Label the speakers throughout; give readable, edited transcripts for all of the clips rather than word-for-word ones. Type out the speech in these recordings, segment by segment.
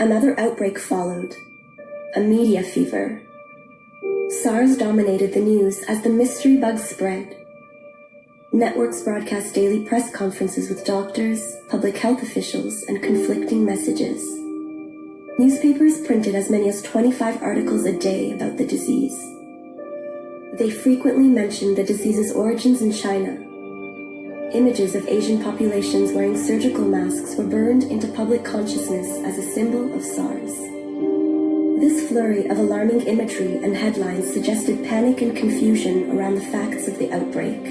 Speaker 1: Another outbreak followed, a media fever. SARS dominated the news as the mystery bug spread. Networks broadcast daily press conferences with doctors, public health officials, and conflicting messages. Newspapers printed as many as 25 articles a day about the disease. They frequently mentioned the disease's origins in China. Images of Asian populations wearing surgical masks were burned into public consciousness as a symbol of SARS. This flurry of alarming imagery and headlines suggested panic and confusion around the facts of the outbreak.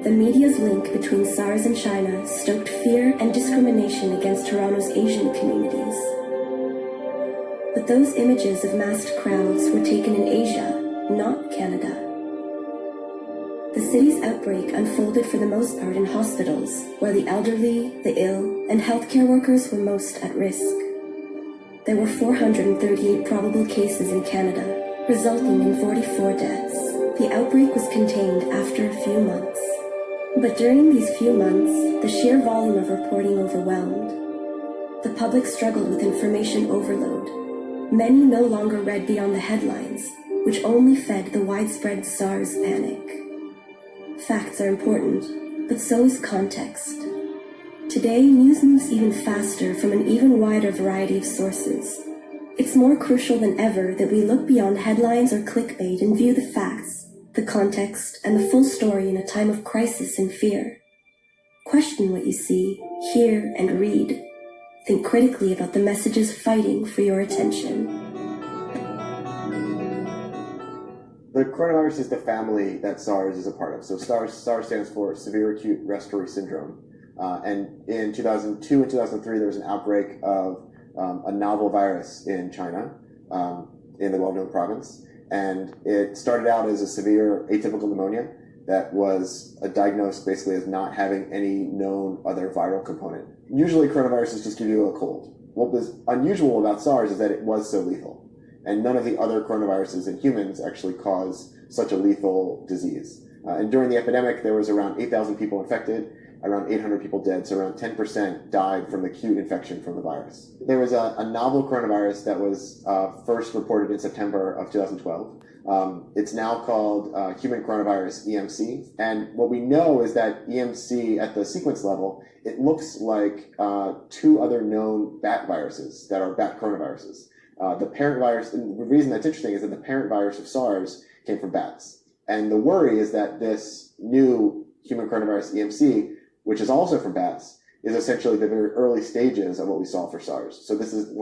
Speaker 1: The media's link between SARS and China stoked fear and discrimination against Toronto's Asian communities. But those images of massed crowds were taken in Asia, not Canada. The city's outbreak unfolded for the most part in hospitals, where the elderly, the ill, and healthcare workers were most at risk. There were 438 probable cases in Canada, resulting in 44 deaths. The outbreak was contained after a few months. But during these few months, the sheer volume of reporting overwhelmed. The public struggled with information overload. Many no longer read beyond the headlines, which only fed the widespread SARS panic. Facts are important, but so is context. Today, news moves even faster from an even wider variety of sources. It's more crucial than ever that we look beyond headlines or clickbait and view the facts, the context, and the full story in a time of crisis and fear. Question what you see, hear, and read. Think critically about the messages fighting for your attention.
Speaker 2: The coronavirus is the family that SARS is a part of. So SARS stands for Severe Acute Respiratory Syndrome. And in 2002 and 2003, there was an outbreak of a novel virus in China, in the Guangdong province. And it started out as a severe atypical pneumonia that was diagnosed basically as not having any known other viral component. Usually coronaviruses just give you a cold. What was unusual about SARS is that it was so lethal. And none of the other coronaviruses in humans actually cause such a lethal disease. And during the epidemic, there was around 8,000 people infected, around 800 people dead, so around 10% died from acute infection from the virus. There was a novel coronavirus that was first reported in September of 2012. It's now called human coronavirus EMC. And what we know is that EMC at the sequence level, it looks like two other known bat viruses that are bat coronaviruses. The parent virus, and the reason that's interesting is that the parent virus of SARS came from bats. And the worry is that this new human coronavirus EMC, which is also from bats, is essentially the very early stages of what we saw for SARS. So this is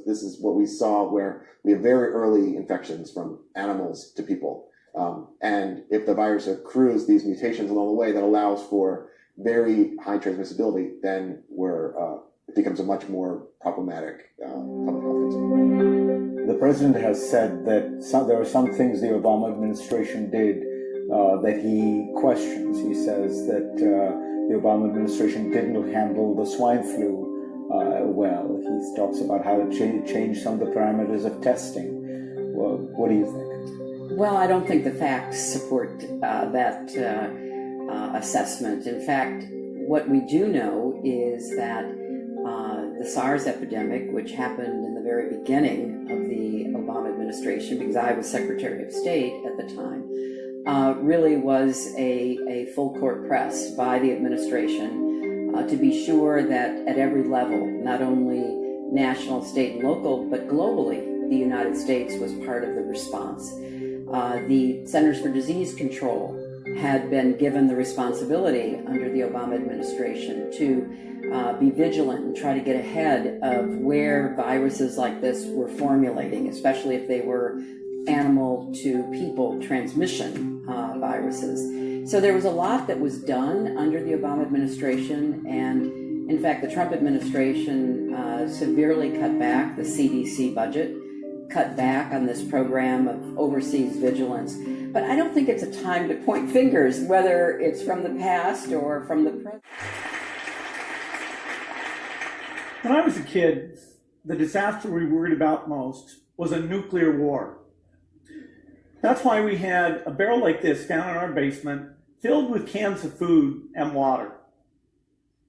Speaker 2: this is what we saw where we have very early infections from animals to people. And if the virus accrues these mutations along the way that allows for very high transmissibility, then it becomes a much more problematic public health concern.
Speaker 3: The president has said that there are some things the Obama administration did that he questions. He says that the Obama administration didn't handle the swine flu well. He talks about how to change some of the parameters of testing. Well, what do you think?
Speaker 4: Well, I don't think the facts support that assessment. In fact, what we do know is that the SARS epidemic, which happened in the very beginning of the Obama administration, because I was Secretary of State at the time, really was a full court press by the administration to be sure that at every level, not only national, state, and local, but globally, the United States was part of the response. The Centers for Disease Control had been given the responsibility under the Obama administration to be vigilant and try to get ahead of where viruses like this were formulating, especially if they were animal to people transmission viruses. So there was a lot that was done under the Obama administration, and in fact the Trump administration severely cut back the CDC budget, cut back on this program of overseas vigilance. But I don't think it's a time to point fingers, whether it's from the past or from the present.
Speaker 5: When I was a kid, the disaster we worried about most was a nuclear war. That's why we had a barrel like this down in our basement filled with cans of food and water.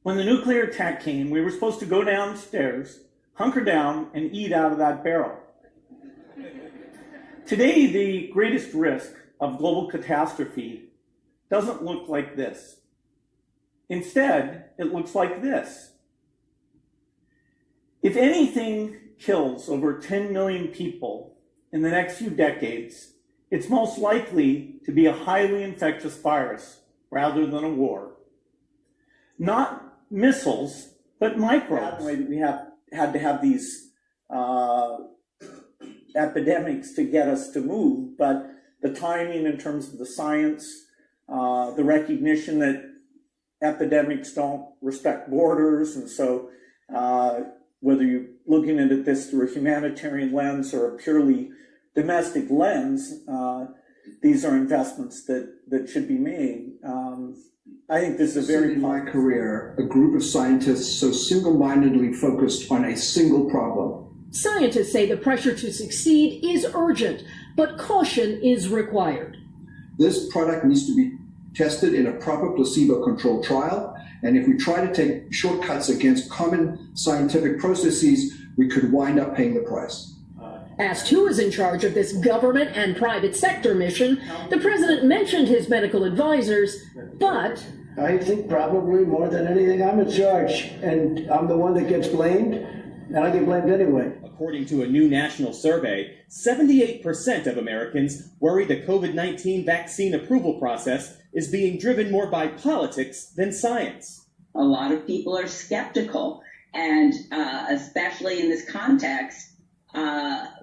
Speaker 5: When the nuclear attack came, we were supposed to go downstairs, hunker down and eat out of that barrel. Today, the greatest risk of global catastrophe doesn't look like this. Instead, it looks like this. If anything kills over 10 million people in the next few decades, it's most likely to be a highly infectious virus rather than a war. Not missiles, but microbes.
Speaker 6: We have had to have these epidemics to get us to move, but the timing in terms of the science, the recognition that epidemics don't respect borders, and so whether you're looking at this through a humanitarian lens or a purely domestic lens, these are investments that should be made. I think this is a very...
Speaker 7: In my career, a group of scientists so single-mindedly focused on a single problem.
Speaker 8: Scientists say the pressure to succeed is urgent, but caution is required.
Speaker 7: This product needs to be tested in a proper placebo-controlled trial, and if we try to take shortcuts against common scientific processes, we could wind up paying the price.
Speaker 8: Asked who is in charge of this government and private sector mission, the president mentioned his medical advisors, but...
Speaker 9: I think probably more than anything, I'm in charge, and I'm the one that gets blamed, and I get blamed anyway.
Speaker 10: According to a new national survey, 78% of Americans worry the COVID-19 vaccine approval process is being driven more by politics than science.
Speaker 11: A lot of people are skeptical, and especially in this context,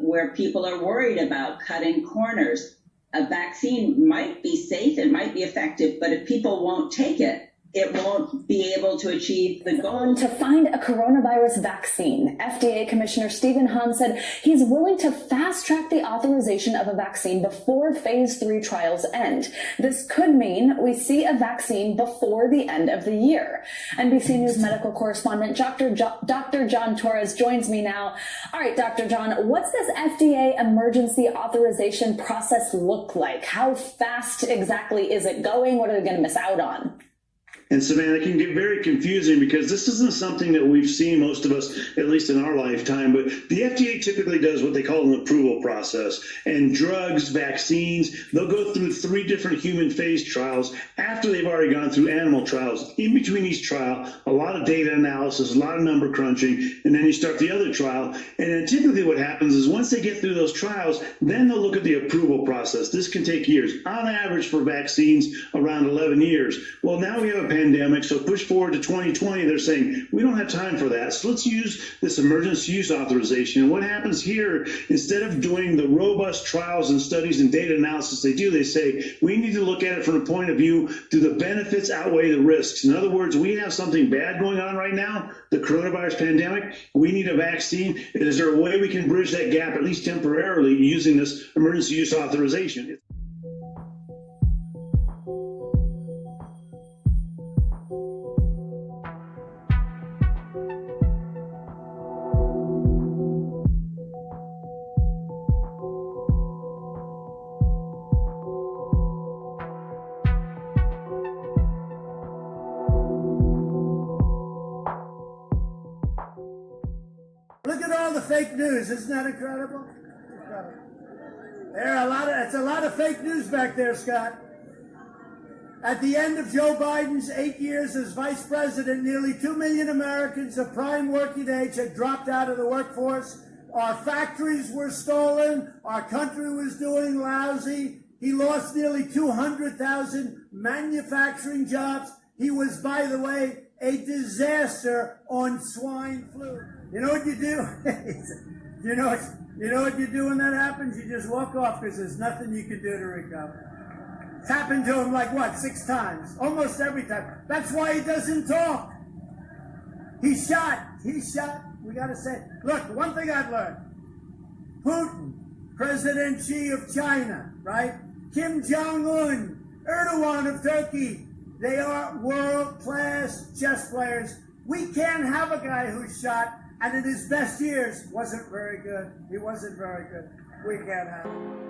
Speaker 11: where people are worried about cutting corners. A vaccine might be safe, it might be effective, but if people won't take it, it won't be able to achieve the goal.
Speaker 12: To find a coronavirus vaccine, FDA Commissioner Stephen Hahn said he's willing to fast-track the authorization of a vaccine before phase 3 trials end. This could mean we see a vaccine before the end of the year. NBC News medical correspondent Dr. John Torres joins me now. All right, Dr. John, what's this FDA emergency authorization process look like? How fast exactly is it going? What are they going to miss out on?
Speaker 13: And Savannah, it can get very confusing because this isn't something that we've seen, most of us, at least in our lifetime, but the FDA typically does what they call an approval process. And drugs, vaccines, they'll go through 3 different human phase trials after they've already gone through animal trials. In between each trial, a lot of data analysis, a lot of number crunching, and then you start the other trial. And then typically what happens is once they get through those trials, then they'll look at the approval process. This can take years. On average for vaccines, around 11 years. Well, now we have a pandemic, so push forward to 2020, they're saying, we don't have time for that, so let's use this emergency use authorization. And what happens here, instead of doing the robust trials and studies and data analysis they say, we need to look at it from the point of view, do the benefits outweigh the risks? In other words, we have something bad going on right now, the coronavirus pandemic, we need a vaccine. Is there a way we can bridge that gap, at least temporarily, using this emergency use authorization?
Speaker 9: Look at all the fake news. Isn't that incredible? It's a lot of fake news back there, Scott. At the end of Joe Biden's 8 years as vice president, nearly 2 million Americans of prime working age had dropped out of the workforce. Our factories were stolen. Our country was doing lousy. He lost nearly 200,000 manufacturing jobs. He was, by the way, a disaster on swine flu. You know what you do? you know what you do when that happens? You just walk off because there's nothing you can do to recover. It's happened to him like, 6 times? Almost every time. That's why he doesn't talk. He's shot. We got to say, look, one thing I've learned. Putin, President Xi of China, right? Kim Jong-un, Erdogan of Turkey. They are world-class chess players. We can't have a guy who's shot and in his best years wasn't very good. He wasn't very good. We can't have him.